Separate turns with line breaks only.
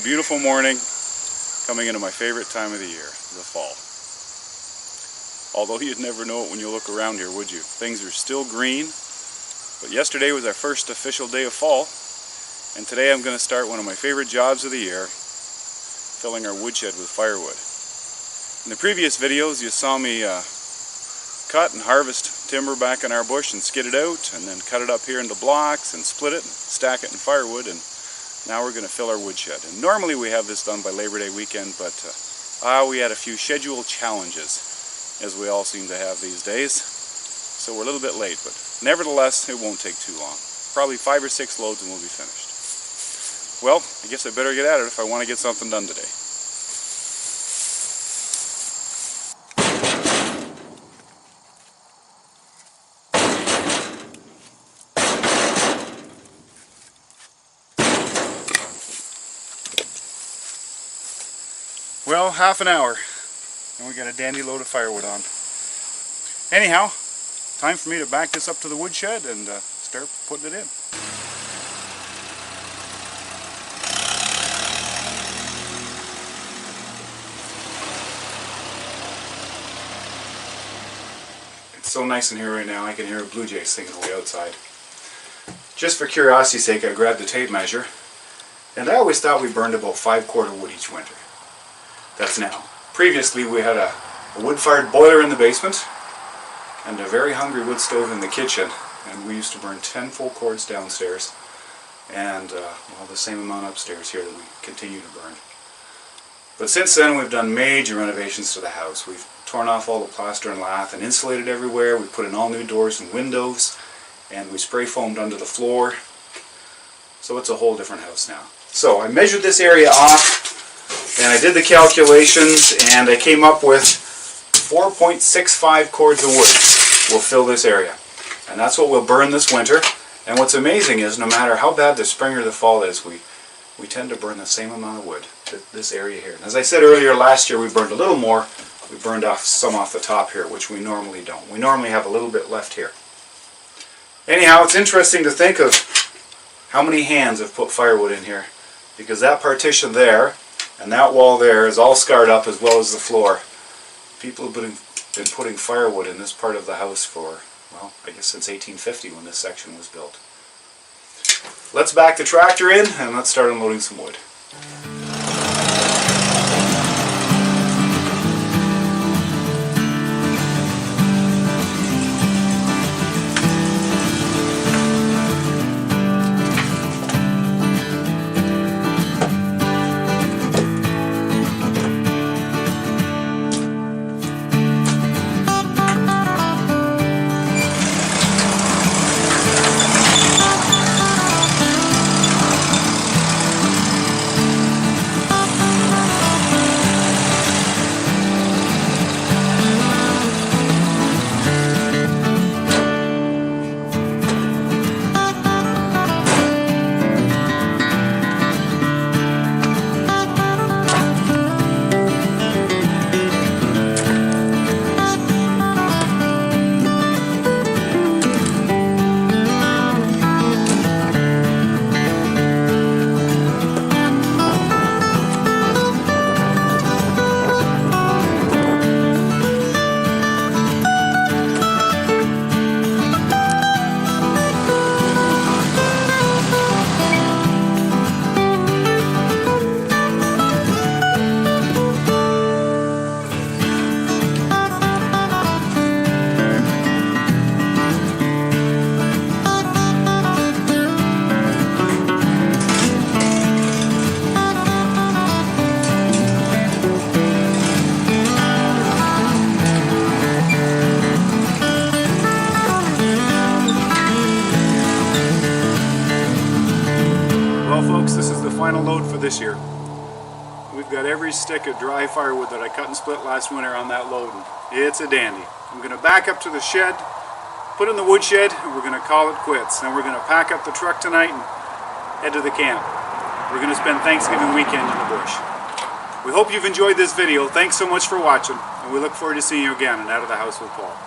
beautiful morning coming into my favorite time of the year, the fall. Although you'd never know it when you look around here, would you? Things are still green, but yesterday was our first official day of fall, and today I'm going to start one of my favorite jobs of the year, filling our woodshed with firewood. In the previous videos you saw me cut and harvest timber back in our bush and skid it out, and then cut it up here into blocks and split it and stack it in firewood, and now we're going to fill our woodshed. And normally we have this done by Labor Day weekend, but we had a few schedule challenges, as we all seem to have these days, so we're a little bit late, but nevertheless it won't take too long. Probably 5 or 6 loads and we'll be finished. Well, I guess I better get at it if I want to get something done today. Well, half an hour, and we got a dandy load of firewood on. Anyhow, time for me to back this up to the woodshed and start putting it in. It's so nice in here right now, I can hear a blue jay singing away outside. Just for curiosity's sake, I grabbed a tape measure, and I always thought we burned about 5/4 wood each winter. That's now. Previously we had a wood-fired boiler in the basement and a very hungry wood stove in the kitchen, and we used to burn 10 full cords downstairs and well, the same amount upstairs here that we continue to burn. But since then we've done major renovations to the house. We've torn off all the plaster and lath and insulated everywhere. We put in all new doors and windows, and we spray foamed under the floor. So it's a whole different house now. So I measured this area off, and I did the calculations, and I came up with 4.65 cords of wood will fill this area. And that's what we'll burn this winter. And what's amazing is no matter how bad the spring or the fall is, we tend to burn the same amount of wood, this area here. And as I said earlier, last year we burned a little more. We burned off some off the top here, which we normally don't. We normally have a little bit left here. Anyhow, it's interesting to think of how many hands have put firewood in here, because that partition there and that wall there is all scarred up, as well as the floor. People have been putting firewood in this part of the house for, well, I guess since 1850 when this section was built. Let's back the tractor in and let's start unloading some wood. This is the final load for this year. We've got every stick of dry firewood that I cut and split last winter on that load, and it's a dandy. I'm going to back up to the shed, put in the woodshed, and we're going to call it quits. Then we're going to pack up the truck tonight and head to the camp. We're going to spend Thanksgiving weekend in the bush. We hope you've enjoyed this video. Thanks so much for watching, and we look forward to seeing you again and Out of the House with Paul.